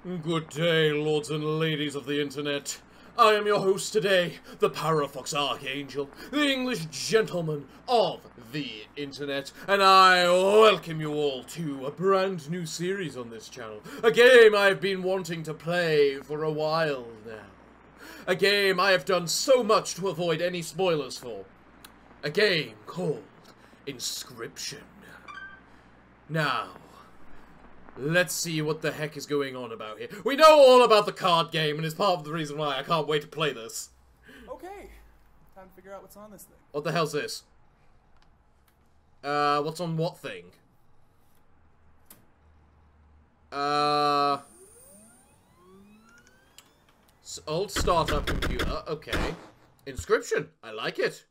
Good day, lords and ladies of the internet. I am your host today, the Parafox Archangel, the English gentleman of the internet, and I welcome you all to a brand new series on this channel. A game I've been wanting to play for a while now. A game I have done so much to avoid any spoilers for. A game called Inscryption. Now, let's see what the heck is going on about here. We know all about the card game, and it's part of the reason why I can't wait to play this. Okay, time to figure out what's on this thing. What the hell's this? What's on what thing? Old startup computer, okay. Inscryption, I like it.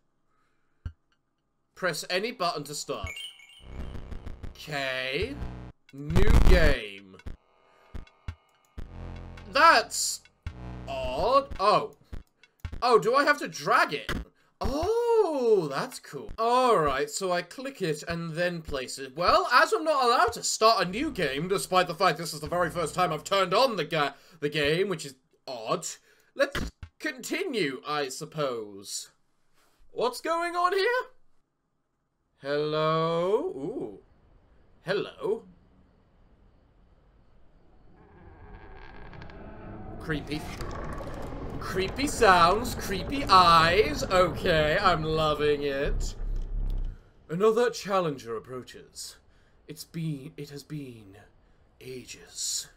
Press any button to start. Okay. New game. That's odd. Oh. Oh, do I have to drag it? Oh, that's cool. Alright, so I click it and then place it. Well, as I'm not allowed to start a new game, despite the fact this is the very first time I've turned on the game, which is odd. Let's continue, I suppose. What's going on here? Hello? Ooh. Hello? Creepy. Creepy sounds, creepy eyes. Okay, I'm loving it. Another challenger approaches. It has been ages.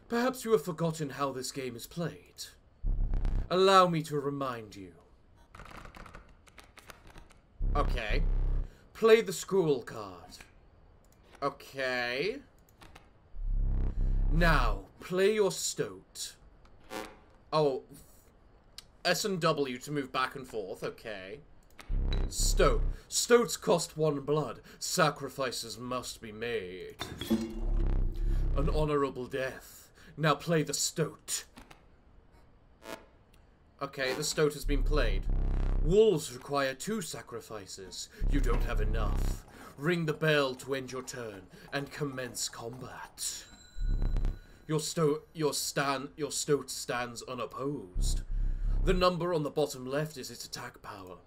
Perhaps you have forgotten how this game is played. Allow me to remind you. Okay. Play the scroll card. Okay. Now, play your stoat. Oh, S and W to move back and forth, okay. Stoat. Stoats cost 1 blood. Sacrifices must be made. An honorable death. Now play the stoat. Okay, the stoat has been played. Wolves require 2 sacrifices. You don't have enough. Ring the bell to end your turn and commence combat. Your stoat stands unopposed. The number on the bottom left is its attack power.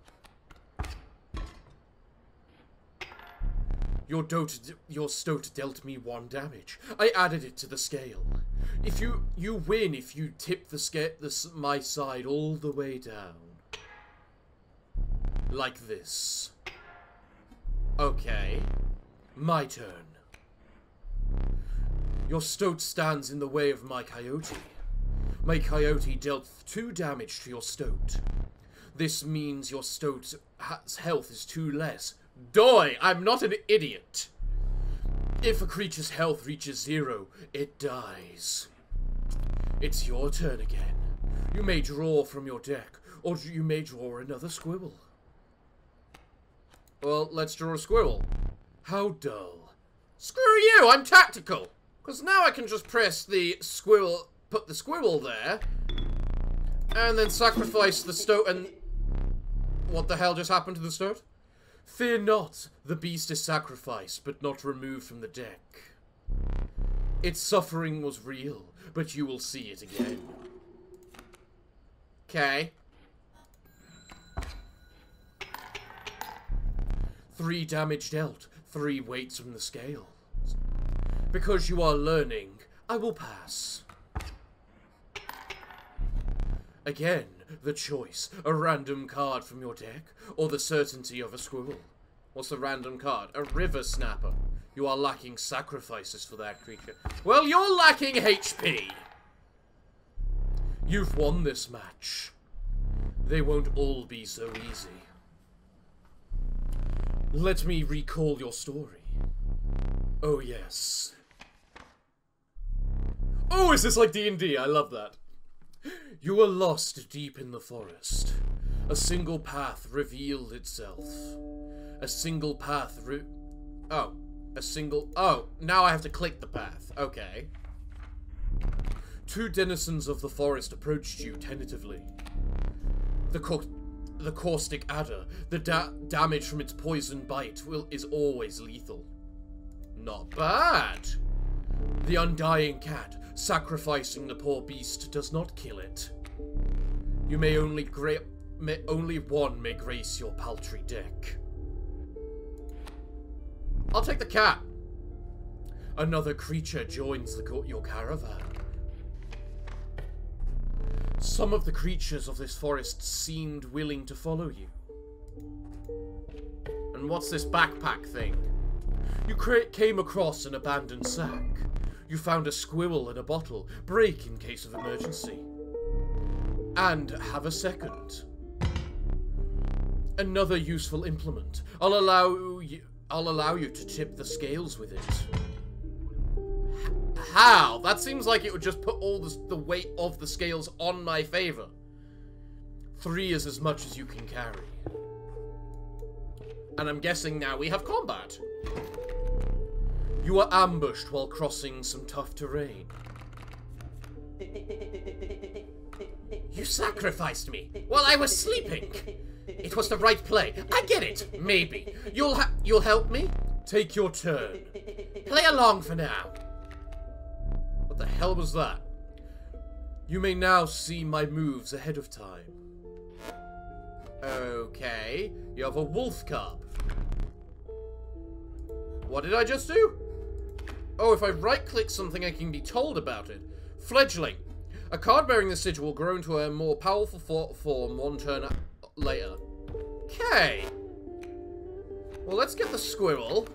Your stoat dealt me 1 damage. I added it to the scale. If you win if you tip my side all the way down. Like this. Okay. My turn. Your stoat stands in the way of my coyote. My coyote dealt 2 damage to your stoat. This means your stoat's health is 2 less. Doi! I'm not an idiot! If a creature's health reaches 0, it dies. It's your turn again. You may draw from your deck, or you may draw another squirrel. Well, let's draw a squirrel. How dull. Screw you! I'm tactical! Because now I can just press the squirrel, put the squirrel there, and then sacrifice the stoat and... What the hell just happened to the stoat? Fear not, the beast is sacrificed, but not removed from the deck. Its suffering was real, but you will see it again. Okay. 3 damage dealt, 3 weights from the scale. Because you are learning, I will pass. Again, the choice. A random card from your deck, or the certainty of a squirrel. What's a random card? A river snapper. You are lacking sacrifices for that creature. Well, you're lacking HP. You've won this match. They won't all be so easy. Let me recall your story. Oh, yes. Oh, is this like D&D? I love that. You were lost deep in the forest. A single path revealed itself. A single path Oh, now I have to click the path. Okay. 2 denizens of the forest approached you tentatively. The caustic adder, the damage from its poison bite is always lethal. Not bad. The undying cat, Sacrificing the poor beast does not kill it. You may only one may grace your paltry deck. I'll take the cat. Another creature joins your caravan. Some of the creatures of this forest seemed willing to follow you. And what's this backpack thing? You came across an abandoned sack. You found a squirrel and a bottle. Break in case of emergency. And have a second. Another useful implement. I'll allow you to tip the scales with it. How? That seems like it would just put all the weight of the scales on my favor. 3 is as much as you can carry. And I'm guessing now we have combat. You were ambushed while crossing some tough terrain. You sacrificed me while I was sleeping. It was the right play. I get it. Maybe. You'll help me? Take your turn. Play along for now. What the hell was that? You may now see my moves ahead of time. Okay. You have a wolf cub. What did I just do? Oh, if I right-click something, I can be told about it. Fledgling. A card bearing this sigil will grow into a more powerful form 1 turn later. Okay. Well, let's get the squirrel.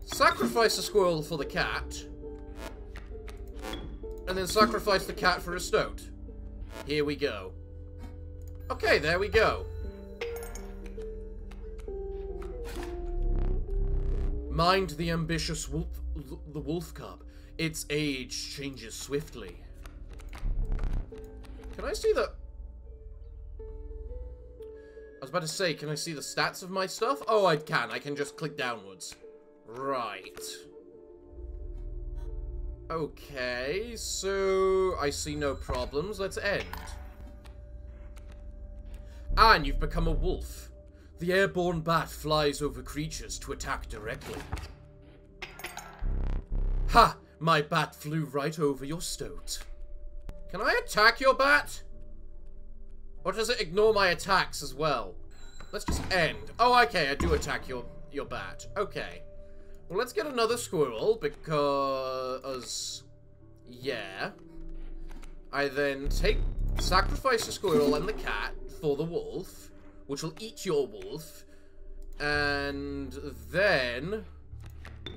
Sacrifice the squirrel for the cat. And then sacrifice the cat for a stoat. Here we go. Okay, there we go. Mind the ambitious wolf cub. Its age changes swiftly. Can I see the... I was about to say, can I see the stats of my stuff? Oh, I can. I can just click downwards. Right. Okay, so I see no problems. Let's end. And you've become a wolf. The airborne bat flies over creatures to attack directly. Ha! My bat flew right over your stoat. Can I attack your bat? Or does it ignore my attacks as well? Let's just end. Oh, okay, I do attack your bat. Okay. Well, let's get another squirrel, because... yeah. I then sacrifice the squirrel and the cat for the wolf, which will eat your wolf, and then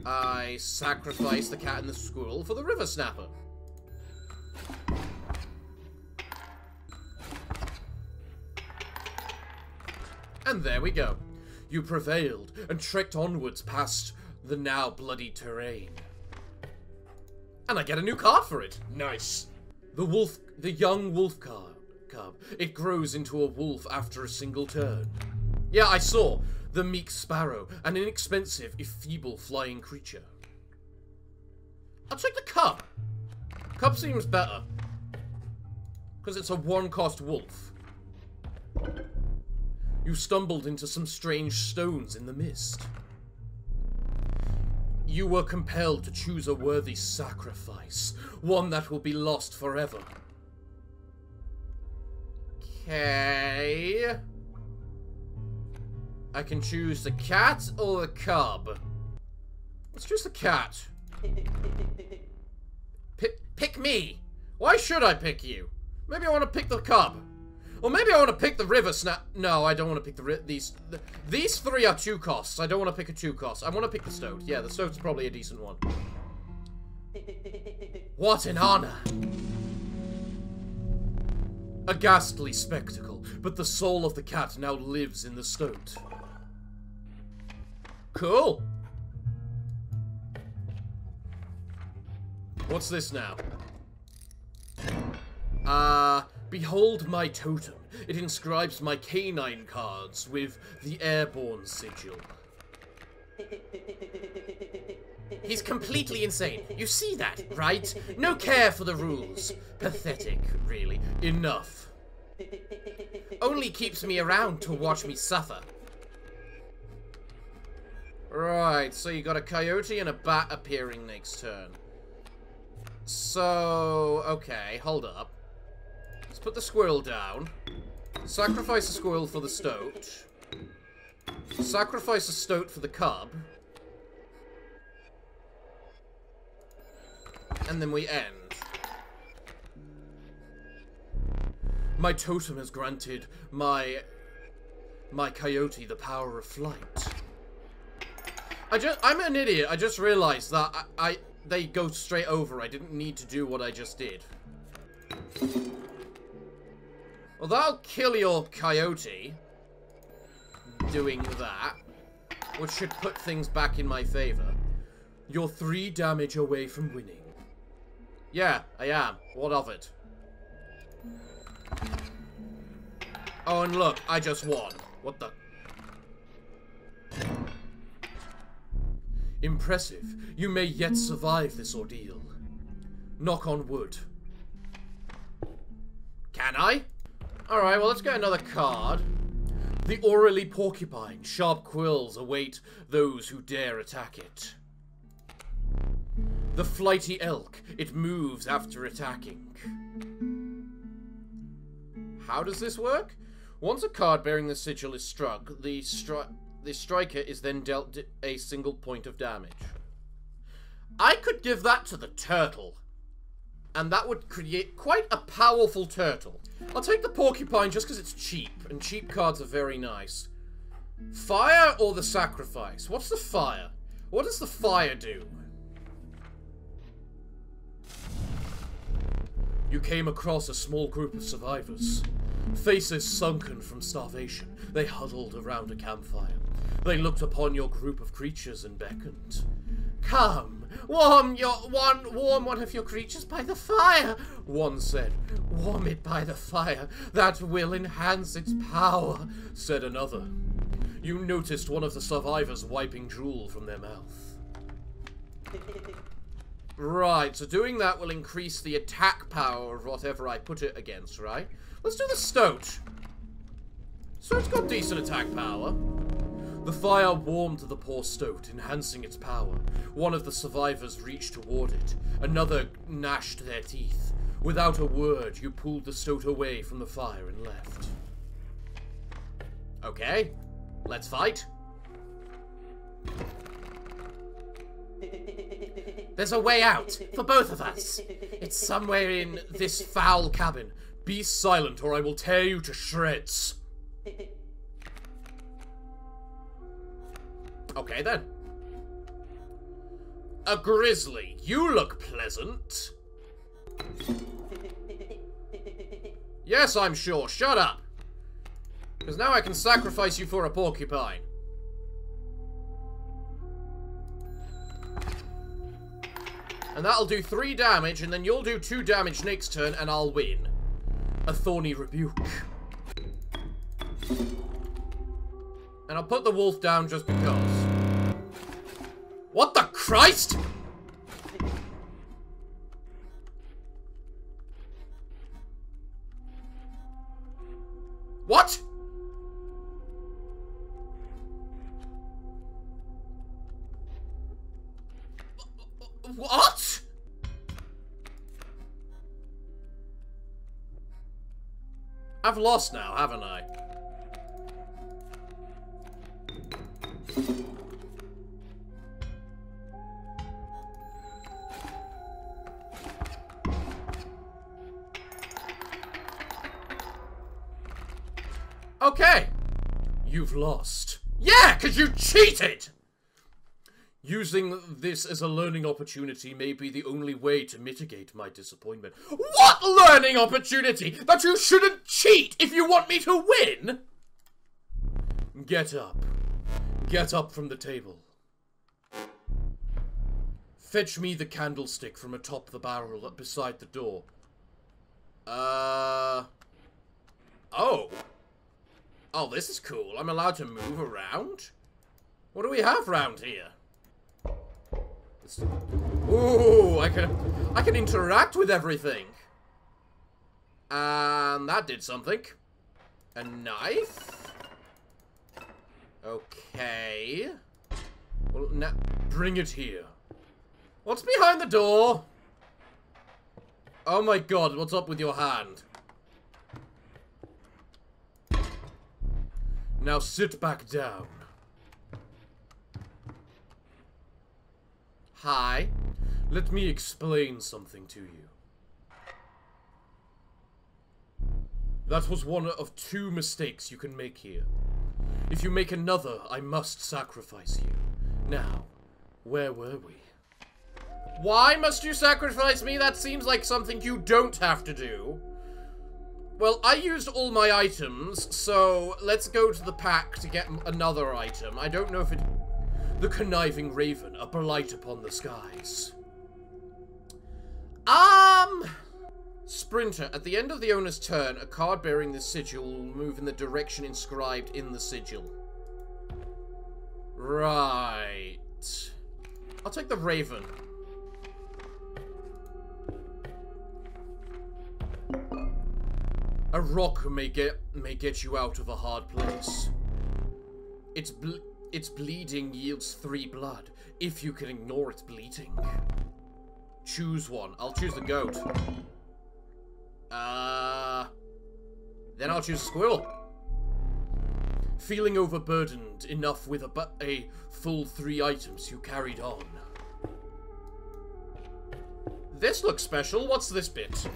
I sacrifice the cat and the squirrel for the river snapper. And there we go. You prevailed and trekked onwards past the now bloody terrain. And I get a new card for it. Nice. The young wolf cub. It grows into a wolf after a single turn. Yeah, I saw. The meek sparrow, an inexpensive, if feeble flying creature. I'll take the cub. Cub seems better. Because it's a 1-cost wolf. You stumbled into some strange stones in the mist. You were compelled to choose a worthy sacrifice, one that will be lost forever. Okay. I can choose the cat or the cub. Let's choose the cat. Pick me. Why should I pick you? Maybe I want to pick the cub. Or maybe I want to pick the river snap. No, I don't want to pick these 3 are 2 costs. I don't want to pick a 2 cost. I want to pick the stoat. Yeah, the stoat's probably a decent one. What an honor. A ghastly spectacle, but the soul of the cat now lives in the stoat. Cool. What's this now? Behold my totem. It inscribes my canine cards with the airborne sigil. He's completely insane. You see that, right? No care for the rules. Pathetic, really. Enough. Only keeps me around to watch me suffer. Right, so you got a coyote and a bat appearing next turn. So, okay, hold up. Let's put the squirrel down. Sacrifice a squirrel for the stoat. Sacrifice a stoat for the cub. And then we end. My totem has granted my coyote the power of flight. I'm an idiot. I just realized that they go straight over. I didn't need to do what I just did. Well, that'll kill your coyote. Doing that. Which should put things back in my favor. You're 3 damage away from winning. Yeah, I am. What of it? Oh, and look, I just won. What the? Impressive. You may yet survive this ordeal. Knock on wood. Can I? Alright, well, let's get another card. The orally porcupine. Sharp quills await those who dare attack it. The flighty elk. It moves after attacking. How does this work? Once a card bearing the sigil is struck, the striker is then dealt a single point of damage. I could give that to the turtle. And that would create quite a powerful turtle. I'll take the porcupine just because it's cheap. And cheap cards are very nice. Fire or the sacrifice? What's the fire? What does the fire do? You came across a small group of survivors. Faces sunken from starvation, they huddled around a campfire. They looked upon your group of creatures and beckoned. Come, warm one of your creatures by the fire, one said. Warm it by the fire, that will enhance its power, said another. You noticed one of the survivors wiping drool from their mouth. Right, so doing that will increase the attack power of whatever I put it against, right? Let's do the stoat. Stoat's got decent attack power. The fire warmed the poor stoat, enhancing its power. One of the survivors reached toward it. Another gnashed their teeth. Without a word, you pulled the stoat away from the fire and left. Okay, let's fight. There's a way out, for both of us. It's somewhere in this foul cabin. Be silent, or I will tear you to shreds. Okay, then. A grizzly. You look pleasant. Yes, I'm sure. Shut up. Because now I can sacrifice you for a porcupine. And that'll do 3 damage, and then you'll do 2 damage next turn, and I'll win. A thorny rebuke. And I'll put the wolf down just because. What the Christ? What? What? I've lost now, haven't I? Okay. You've lost. Yeah, because you cheated! Using this as a learning opportunity may be the only way to mitigate my disappointment. What learning opportunity? That you shouldn't cheat if you want me to win? Get up. Get up from the table. Fetch me the candlestick from atop the barrel up beside the door. Oh. Oh, this is cool. I'm allowed to move around? What do we have round here? Ooh, I can interact with everything. And that did something. A knife? Okay. Well, now, bring it here. What's behind the door? Oh my god, what's up with your hand? Now sit back down. Hi. Let me explain something to you. That was one of 2 mistakes you can make here. If you make another, I must sacrifice you. Now, where were we? Why must you sacrifice me? That seems like something you don't have to do. Well, I used all my items, so let's go to the pack to get another item. I don't know if it... The conniving raven, a blight upon the skies. Sprinter, at the end of the owner's turn, a card bearing this sigil will move in the direction inscribed in the sigil. Right. I'll take the raven. A rock may get you out of a hard place. Its bleeding yields 3 blood, if you can ignore its bleeding. Choose one. I'll choose the goat. Then I'll choose squirrel. Feeling overburdened enough with a full 3 items, you carried on. This looks special. What's this bit?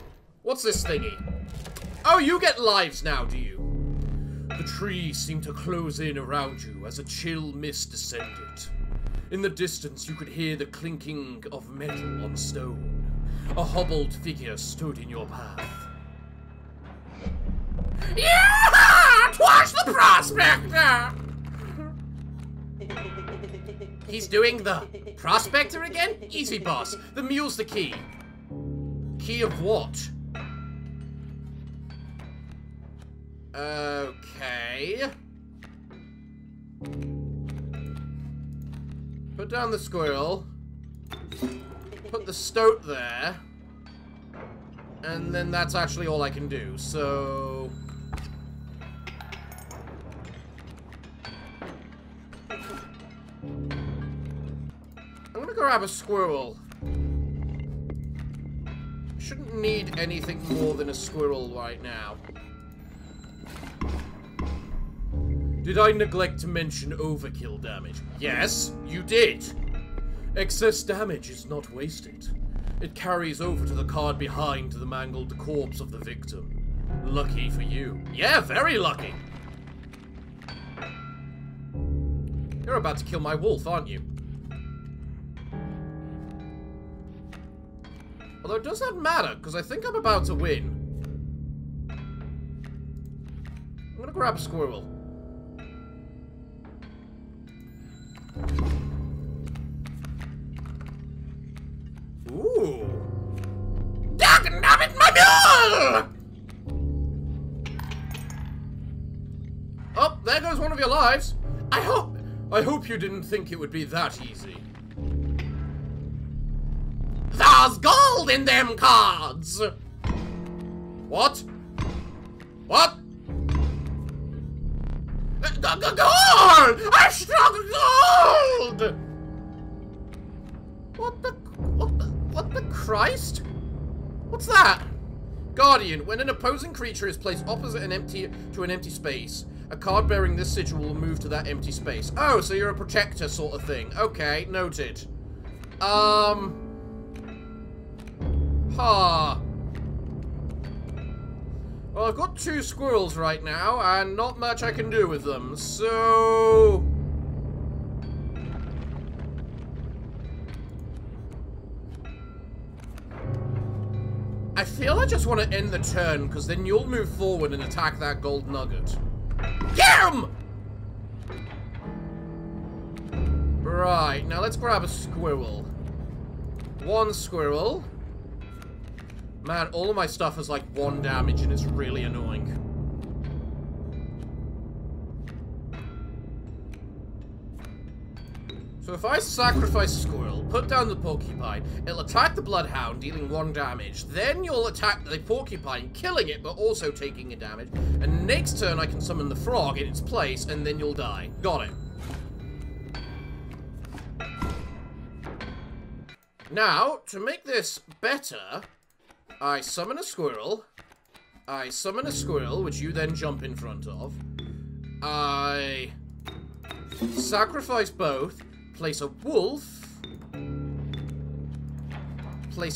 What's this thingy? Oh, you get lives now, do you? The trees seemed to close in around you as a chill mist descended. In the distance, you could hear the clinking of metal on stone. A hobbled figure stood in your path. Yeah! 'Twas the prospector! He's doing the prospector again? Easy, boss. The mule's the key. Key of what? Okay. Put down the squirrel. Put the stoat there. And then that's actually all I can do, so... I'm gonna grab a squirrel. Shouldn't need anything more than a squirrel right now. Did I neglect to mention overkill damage? Yes, you did. Excess damage is not wasted. It carries over to the card behind the mangled corpse of the victim. Lucky for you. Yeah, very lucky. You're about to kill my wolf, aren't you? Although it does not matter, because I think I'm about to win. I'm gonna grab a squirrel. Ooh. Dagnabbit, my mule! Oh, there goes one of your lives. I hope you didn't think it would be that easy. There's gold in them cards! What? What? Gold! I struck gold! What the Christ? What's that? Guardian, when an opposing creature is placed opposite to an empty space, a card bearing this sigil will move to that empty space. Oh, so you're a protector sort of thing. Okay, noted. Well, I've got 2 squirrels right now, and not much I can do with them, so... I feel I just want to end the turn, because then you'll move forward and attack that gold nugget. Get him! Right, now let's grab a squirrel. 1 squirrel. Man, all of my stuff is like 1 damage, and it's really annoying. So if I sacrifice a squirrel, put down the porcupine, it'll attack the bloodhound, dealing 1 damage. Then you'll attack the porcupine, killing it, but also taking a damage. And next turn I can summon the frog in its place, and then you'll die. Got it. Now, to make this better, I summon a squirrel. I summon a squirrel, which you then jump in front of. I sacrifice both. Place a wolf. Click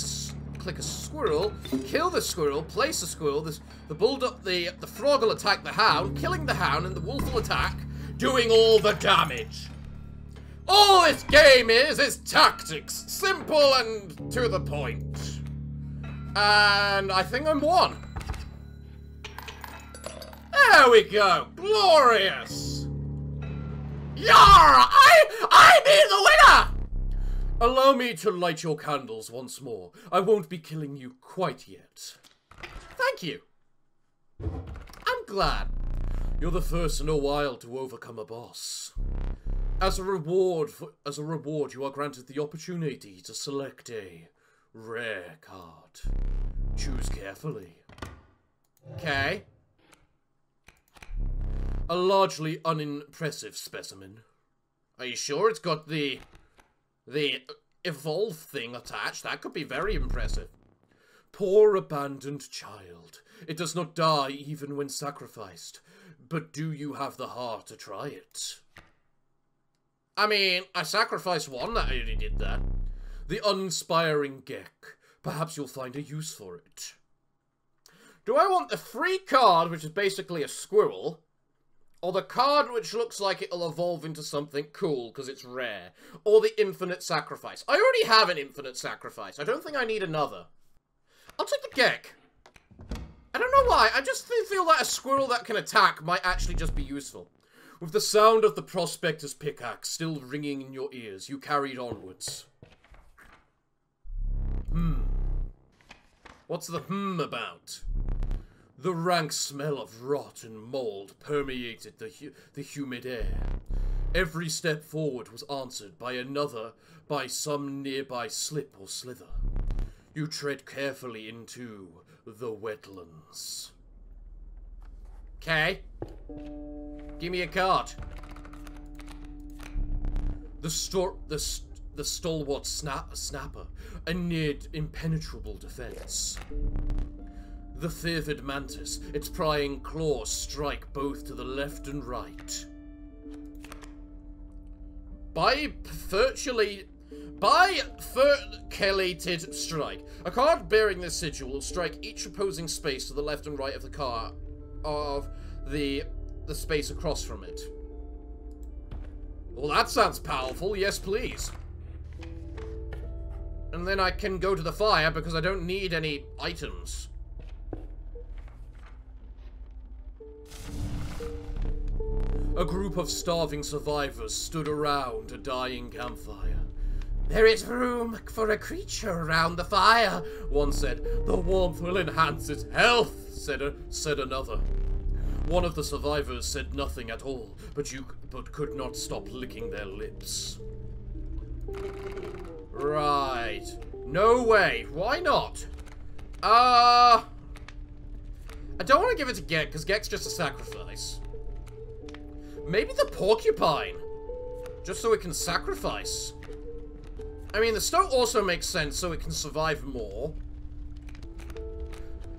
a squirrel. Kill the squirrel. Place a squirrel. The frog will attack the hound, killing the hound, and the wolf will attack, doing all the damage. All this game is tactics. Simple and to the point. And I think I'm won. There we go. Glorious. Yar! I be the winner! Allow me to light your candles once more. I won't be killing you quite yet. Thank you. I'm glad. You're the first in a while to overcome a boss. As a reward, you are granted the opportunity to select a rare card. Choose carefully. Okay. A largely unimpressive specimen. Are you sure it's got the evolve thing attached? That could be very impressive. Poor abandoned child. It does not die even when sacrificed. But do you have the heart to try it? I mean, I sacrificed one that already did that. The uninspiring Gek. Perhaps you'll find a use for it. Do I want the free card, which is basically a squirrel, or the card which looks like it'll evolve into something cool because it's rare, or the infinite sacrifice? I already have an infinite sacrifice. I don't think I need another. I'll take the Gek. I don't know why. I just feel like a squirrel that can attack might actually just be useful. With the sound of the prospector's pickaxe still ringing in your ears, you carried onwards. What's the about? The rank smell of rot and mold permeated the humid air. Every step forward was answered by some nearby slip or slither. You tread carefully into the wetlands. Okay. Give me a card. The stalwart snapper, a near impenetrable defense. The feathered mantis, its prying claws strike both to the left and right. Bifurcated strike. A card bearing this sigil will strike each opposing space to the left and right of the card of the space across from it. Well, that sounds powerful. Yes, please. And then I can go to the fire because I don't need any items. A group of starving survivors stood around a dying campfire. There is room for a creature around the fire, one said. The warmth will enhance its health, said another. One of the survivors said nothing at all, but could not stop licking their lips. Right. No way. Why not? I don't want to give it to Gek, because Gek's just a sacrifice. Maybe the porcupine. Just so it can sacrifice. I mean, the stoat also makes sense so it can survive more.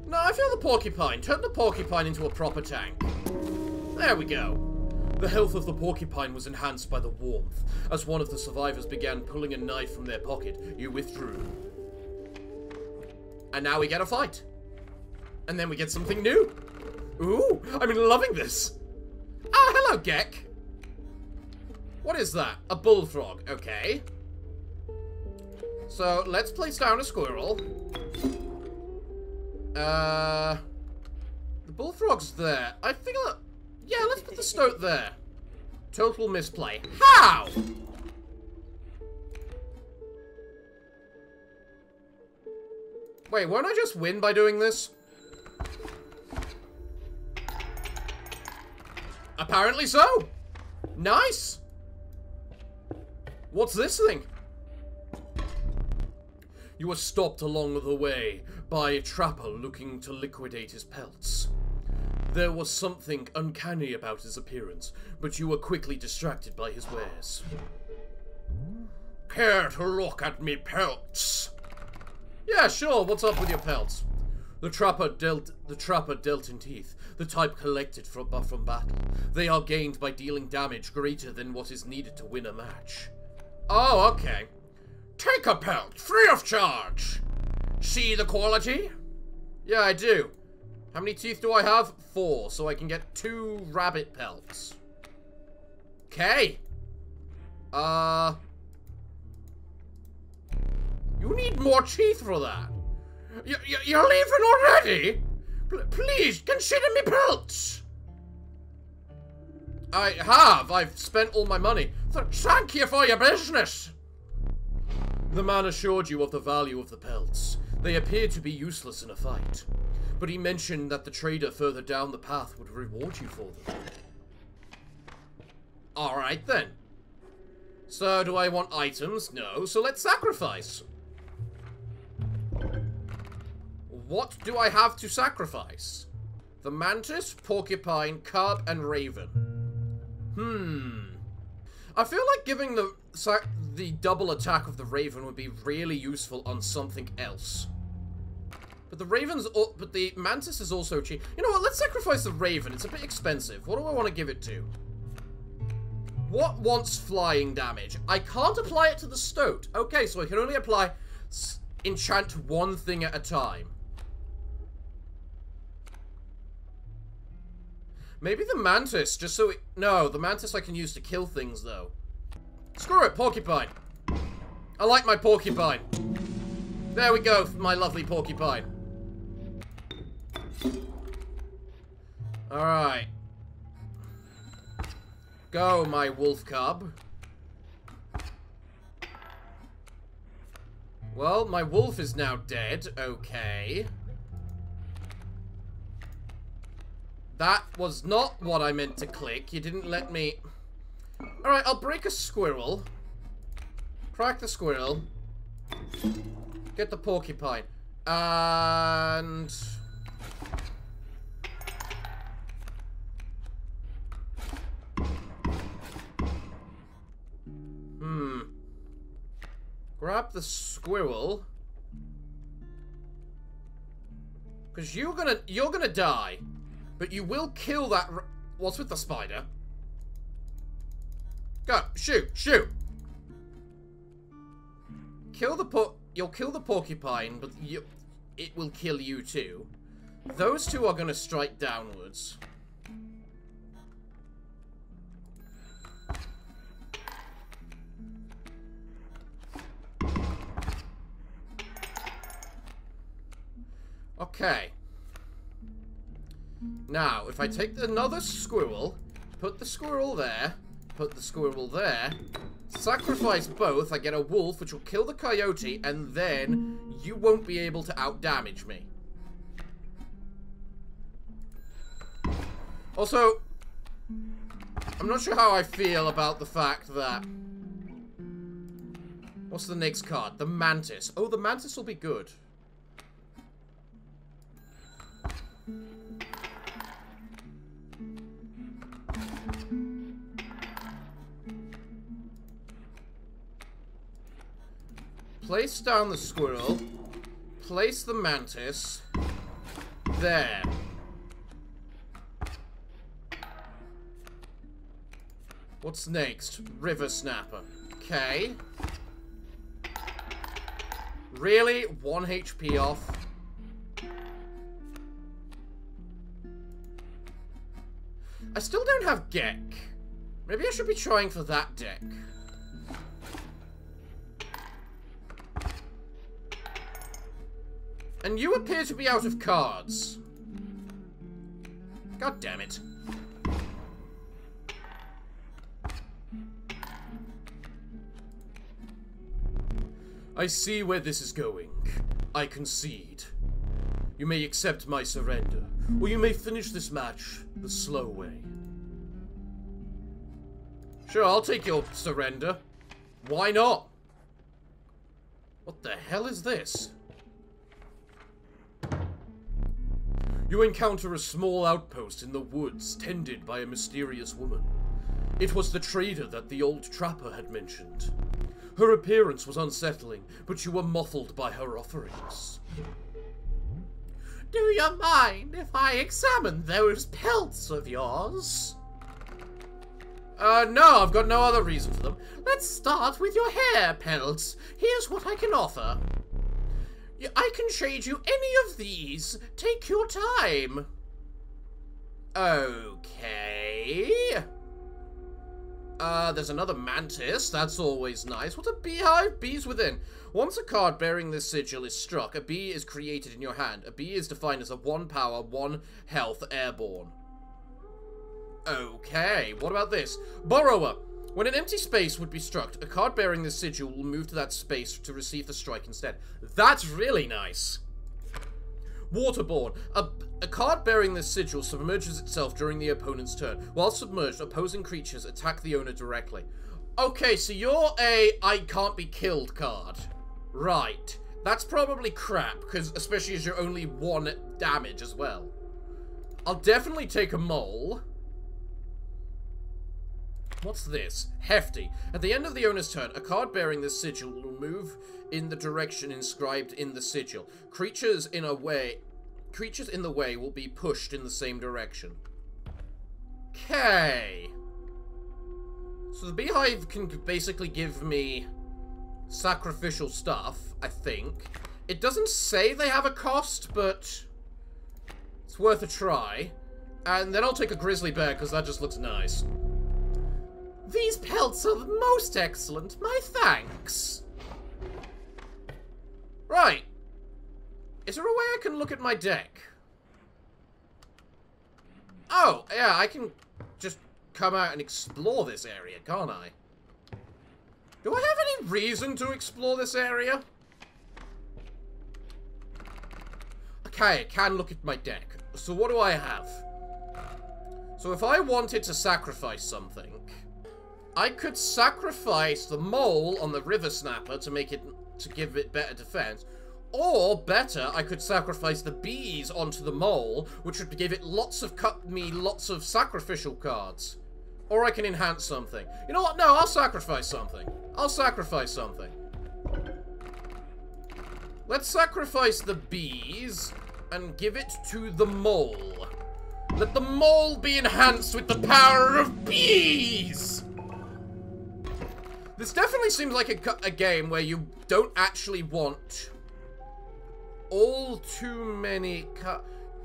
No, I feel the porcupine. Turn the porcupine into a proper tank. There we go. The health of the porcupine was enhanced by the warmth. As one of the survivors began pulling a knife from their pocket, you withdrew. And now we get a fight. And then we get something new. Ooh, I'm loving this. Oh, hello, Gek. What is that? A bullfrog. Okay. So, let's place down a squirrel. The bullfrog's there. I feel like... Yeah, let's put the stoat there. Total misplay. How? Wait, won't I just win by doing this? Apparently so. Nice. What's this thing? You were stopped along the way by a trapper looking to liquidate his pelts. There was something uncanny about his appearance, but you were quickly distracted by his wares. Care to look at me pelts? Yeah, sure, what's up with your pelts? The trapper dealt in teeth, the type collected from battle. They are gained by dealing damage greater than what is needed to win a match. Oh, okay. Take a pelt, free of charge. See the quality? Yeah, I do. How many teeth do I have? 4, so I can get 2 rabbit pelts. Okay. You need more teeth for that. You're leaving already? Please, consider me pelts. I have. I've spent all my money. Thank you for your business. The man assured you of the value of the pelts. They appeared to be useless in a fight. But he mentioned that the trader further down the path would reward you for them. Alright then. So, do I want items? No, so let's sacrifice. What do I have to sacrifice? The mantis, porcupine, carp, and raven. I feel like giving the double attack of the raven would be really useful on something else. But the mantis is also cheap. You know what? Let's sacrifice the raven. It's a bit expensive. What do I want to give it to? What wants flying damage? I can't apply it to the stoat. Okay, so I can only enchant one thing at a time. Maybe the mantis, just so it... No, the mantis I can use to kill things, though. Screw it, porcupine. I like my porcupine. There we go, my lovely porcupine. Alright. Go, my wolf cub. Well, my wolf is now dead. Okay. That was not what I meant to click. You didn't let me... Alright, I'll break a squirrel. Crack the squirrel. Get the porcupine. And... Grab the squirrel. Because you're gonna die. But you will kill that... What's with the spider? Go. Shoot. Shoot. You'll kill the porcupine, but it will kill you too. Those two are going to strike downwards. Okay. Now, if I take another squirrel, put the squirrel there, put the squirrel there, sacrifice both, I get a wolf, which will kill the coyote, and then you won't be able to out-damage me. Also, I'm not sure how I feel about the fact that... What's the next card? The mantis. Oh, the mantis will be good. Place down the squirrel. Place the mantis. There. What's next? River snapper. Okay. Really? 1 HP off? I still don't have Gek. Maybe I should be trying for that deck. And you appear to be out of cards. God damn it. I see where this is going. I concede. You may accept my surrender, or you may finish this match the slow way. Sure, I'll take your surrender. Why not? What the hell is this? You encounter a small outpost in the woods tended by a mysterious woman. It was the trader that the old trapper had mentioned. Her appearance was unsettling, but you were muffled by her offerings. Do you mind if I examine those pelts of yours? No, I've got no other reason for them. Let's start with your hair pelts. Here's what I can offer. I can trade you any of these. Take your time. Okay. There's another mantis. That's always nice. What's a beehive? Bees within. Once a card bearing this sigil is struck, a bee is created in your hand. A bee is defined as a 1 power, 1 health airborne. Okay, what about this? Borrower. When an empty space would be struck, a card bearing this sigil will move to that space to receive the strike instead. That's really nice. Waterborne. A card bearing this sigil submerges itself during the opponent's turn. While submerged, opposing creatures attack the owner directly. Okay, so you're a I can't be killed card. Right. That's probably crap, because especially as you're only 1 damage as well. I'll definitely take a mole. What's this? Hefty. At the end of the owner's turn, a card bearing this sigil will move in the direction inscribed in the sigil. Creatures in the way will be pushed in the same direction. Okay. So the beehive can basically give me sacrificial stuff, I think. It doesn't say they have a cost, but it's worth a try. And then I'll take a grizzly bear, because that just looks nice. These pelts are most excellent. My thanks. Right. Is there a way I can look at my deck? Oh, yeah, I can just come out and explore this area, can't I? Do I have any reason to explore this area? Okay, I can look at my deck. So what do I have? So if I wanted to sacrifice something, I could sacrifice the mole on the river snapper to give it better defense. Or, better, I could sacrifice the bees onto the mole, which would give it lots of sacrificial cards. Or I can enhance something. You know what? No, I'll sacrifice something. I'll sacrifice something. Let's sacrifice the bees and give it to the mole. Let the mole be enhanced with the power of bees! This definitely seems like a game where you don't actually want all too many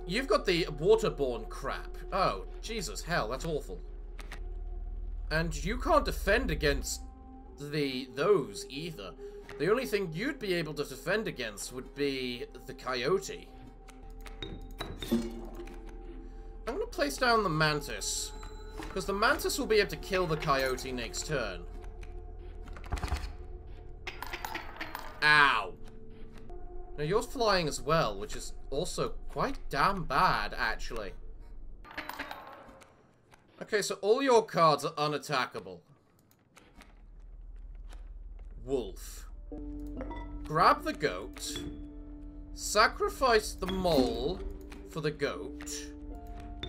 You've got the waterborne crap. Oh, Jesus, hell, that's awful. And you can't defend against those either. The only thing you'd be able to defend against would be the coyote. I'm gonna place down the mantis, because the mantis will be able to kill the coyote next turn. Ow. Now you're flying as well, which is also quite damn bad, actually. Okay, so all your cards are unattackable. Wolf. Grab the goat. Sacrifice the mole for the goat.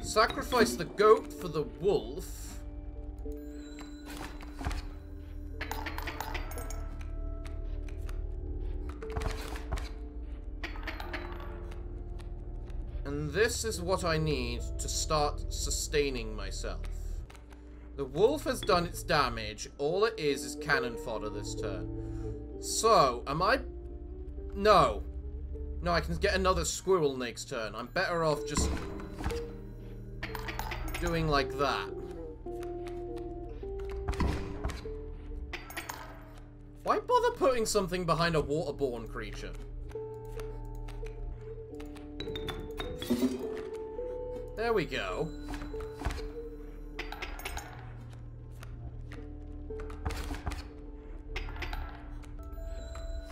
Sacrifice the goat for the wolf. And this is what I need to start sustaining myself. The wolf has done its damage. All it is cannon fodder this turn. So, am I... No. No, I can get another squirrel next turn. I'm better off just doing like that. Why bother putting something behind a waterborne creature? There we go.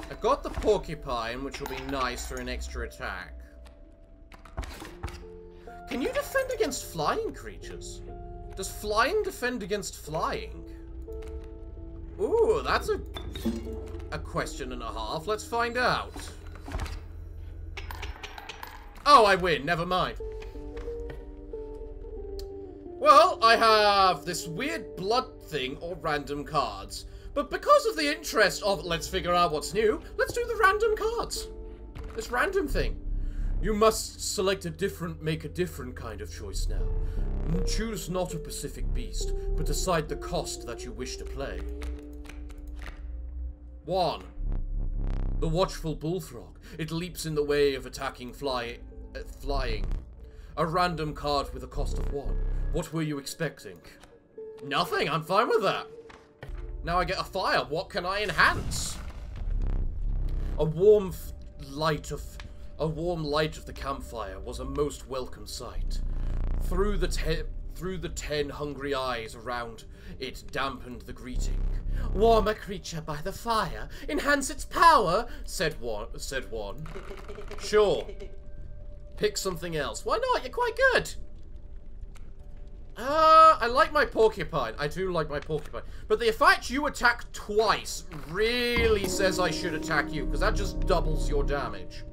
I got the porcupine, which will be nice for an extra attack. Can you defend against flying creatures? Does flying defend against flying? Ooh, that's a question and a half. Let's find out. Oh, I win. Never mind. Well, I have this weird blood thing or random cards. But because of the interest of let's figure out what's new, let's do the random cards. This random thing. You must make a different kind of choice now. Choose not a Pacific beast, but decide the cost that you wish to play. 1. The watchful bullfrog. It leaps in the way of attacking flying. A random card with a cost of 1. What were you expecting? Nothing, I'm fine with that. Now I get a fire. What can I enhance? A warm light of the campfire was a most welcome sight. Through the 10 hungry eyes around it dampened the greeting. Warm a creature by the fire, enhance its power, said one. Sure. Pick something else. Why not? You're quite good. I like my porcupine. I do like my porcupine. But the fact you attack twice really says I should attack you, because that just doubles your damage.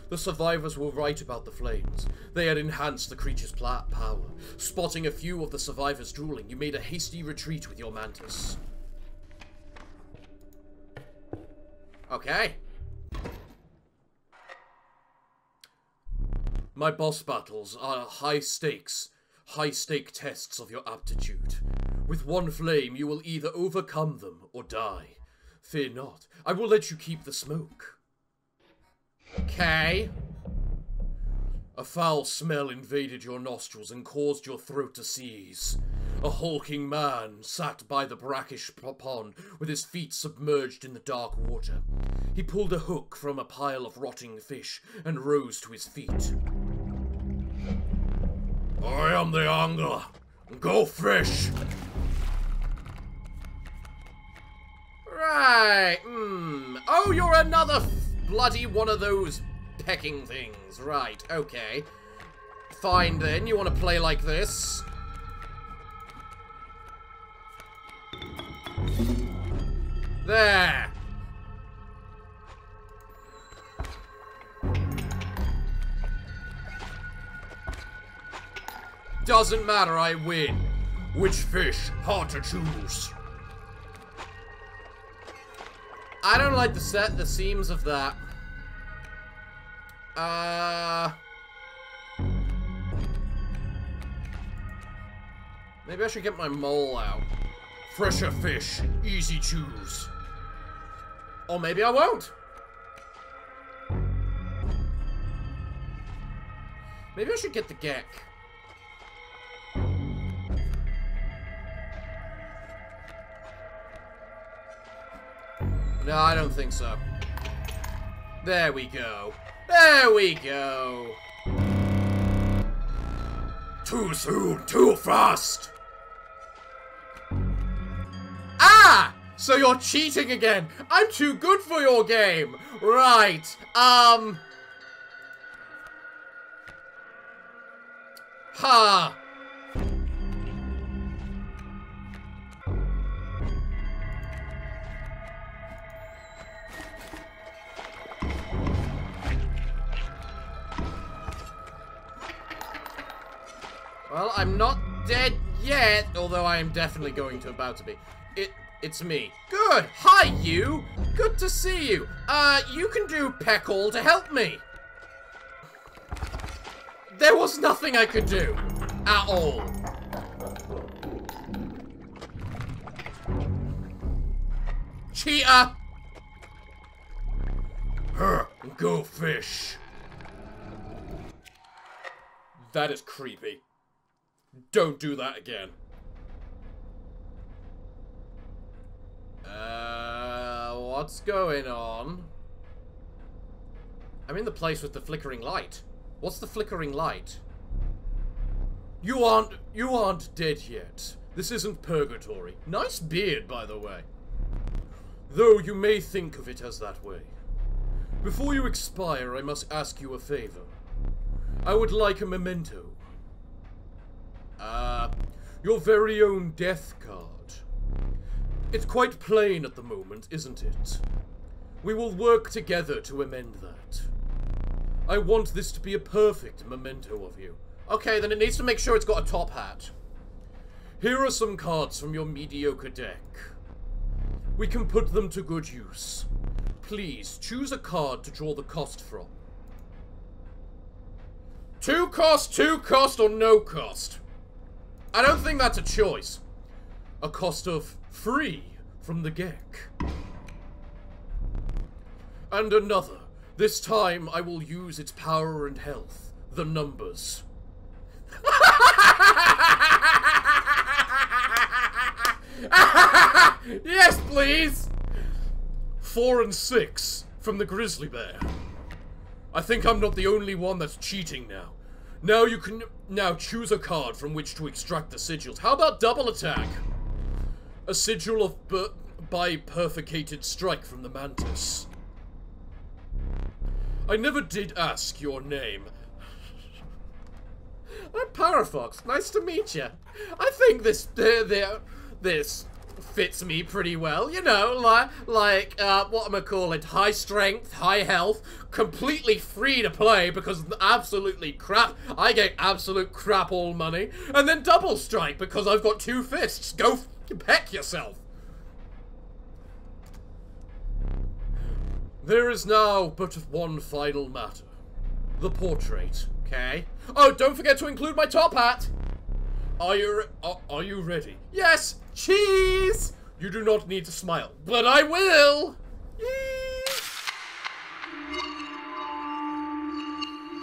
The survivors were right about the flames. They had enhanced the creature's power. Spotting a few of the survivors drooling, you made a hasty retreat with your mantis. Okay. My boss battles are high-stake tests of your aptitude. With one flame, you will either overcome them or die. Fear not. I will let you keep the smoke. Okay. A foul smell invaded your nostrils and caused your throat to seize. A hulking man sat by the brackish pond with his feet submerged in the dark water. He pulled a hook from a pile of rotting fish and rose to his feet. I am the angler. Go fish. Right. Oh, you're another bloody one of those pecking things. Right, okay. Fine then, you want to play like this? There. Doesn't matter, I win. Which fish? Hard to choose. I don't like the seams of that. Maybe I should get my mole out. Fresher fish, easy choose. Or maybe I won't. Maybe I should get the geck. No, I don't think so. There we go. There we go. Too soon, too fast. Ah! So you're cheating again. I'm too good for your game. Right. Ha. Well, I'm not dead yet, although I am definitely about to be. It's me. Good! Hi, you! Good to see you. You can do peck all to help me. There was nothing I could do. At all. Cheater! Go fish. That is creepy. Don't do that again. What's going on? I'm in the place with the flickering light. What's the flickering light? You aren't dead yet. This isn't purgatory. Nice beard, by the way. Though you may think of it as that way. Before you expire, I must ask you a favor. I would like a memento. Your very own death card. It's quite plain at the moment, isn't it? We will work together to amend that. I want this to be a perfect memento of you. Okay, then it needs to make sure it's got a top hat. Here are some cards from your mediocre deck. We can put them to good use. Please, choose a card to draw the cost from. Two cost, or no cost. I don't think that's a choice. A cost of free from the geck. And another. This time I will use its power and health. The numbers. Yes, please! 4 and 6 from the grizzly bear. I think I'm not the only one that's cheating now. Now you can choose a card from which to extract the sigils. How about double attack? A sigil of bifurcated strike from the Mantis. I never did ask your name. I'm Parafox. Nice to meet you. I think this fits me pretty well. You know, like what am I call it? High strength, high health, completely free to play because absolutely crap. I get absolute crap all money, and then double strike because I've got 2 fists. Go peck yourself. There is now but one final matter. The portrait, okay? Oh, don't forget to include my top hat! Are you ready? Yes! Cheese! You do not need to smile, but I will! Yee!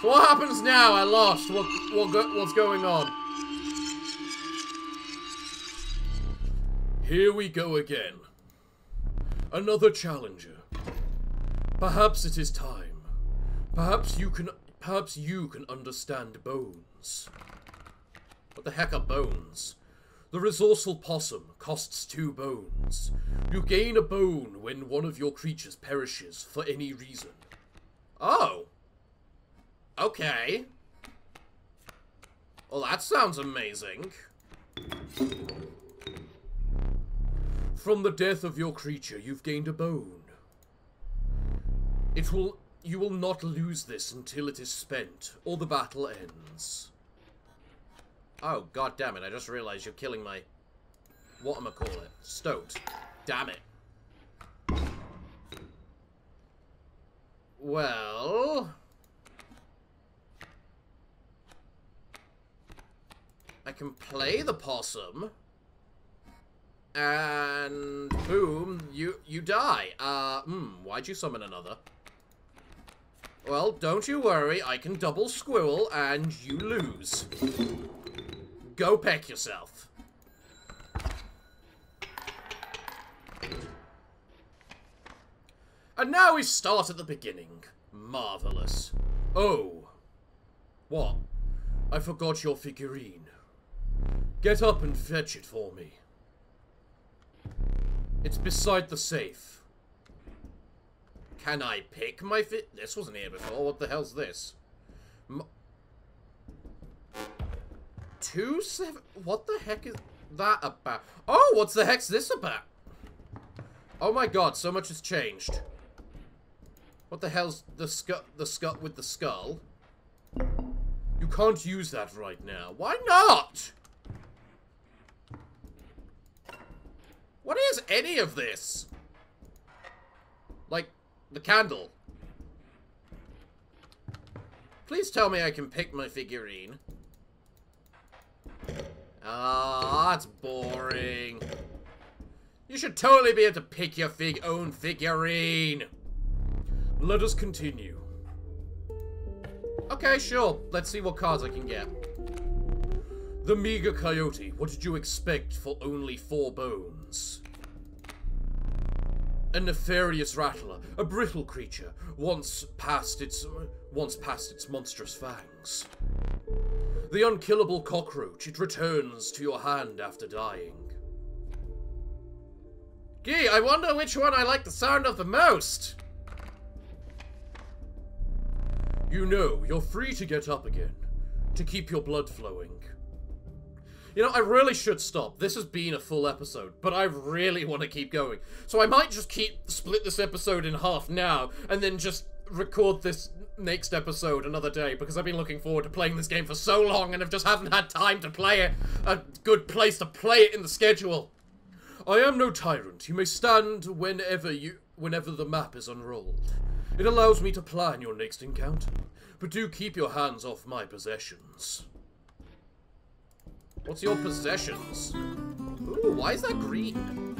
So what happens now? I lost. What's going on? Here we go again. Another challenger. Perhaps it is time. Perhaps you can understand bones. What the heck are bones? The resourceful possum costs 2 bones. You gain a bone when one of your creatures perishes for any reason. Oh. Okay. Well, that sounds amazing. From the death of your creature, you've gained a bone. You will not lose this until it is spent, or the battle ends. Oh, god damn it, I just realized you're killing my... whatchamacallit? Stoat. Damn it. Well... I can play the possum. And... boom, you die. Why'd you summon another? Well, don't you worry, I can double squirrel and you lose. Go peck yourself. And now we start at the beginning. Marvelous. Oh. What? I forgot your figurine. Get up and fetch it for me. It's beside the safe. Can I pick my This wasn't here before. What the hell's this? 2-7... What the heck is that about? Oh, what's the heck's this about? Oh my god, so much has changed. What the hell's the scut with the skull? You can't use that right now. Why not? What is any of this? Like... the candle. Please tell me I can pick my figurine. Ah, that's boring. You should totally be able to pick your own figurine. Let us continue. Okay, sure. Let's see what cards I can get. The meager coyote. What did you expect for only 4 bones? A nefarious rattler, a brittle creature, once past its monstrous fangs. The unkillable cockroach, it returns to your hand after dying. Gee, I wonder which one I like the sound of the most! You know, you're free to get up again, to keep your blood flowing. You know, I really should stop. This has been a full episode, but I really want to keep going. So I might just split this episode in half now, and then just record this next episode another day, because I've been looking forward to playing this game for so long, and I just haven't had time to play it. A good place to play it in the schedule. I am no tyrant. You may stand whenever the map is unrolled. It allows me to plan your next encounter. But do keep your hands off my possessions. What's your possessions? Ooh, why is that green?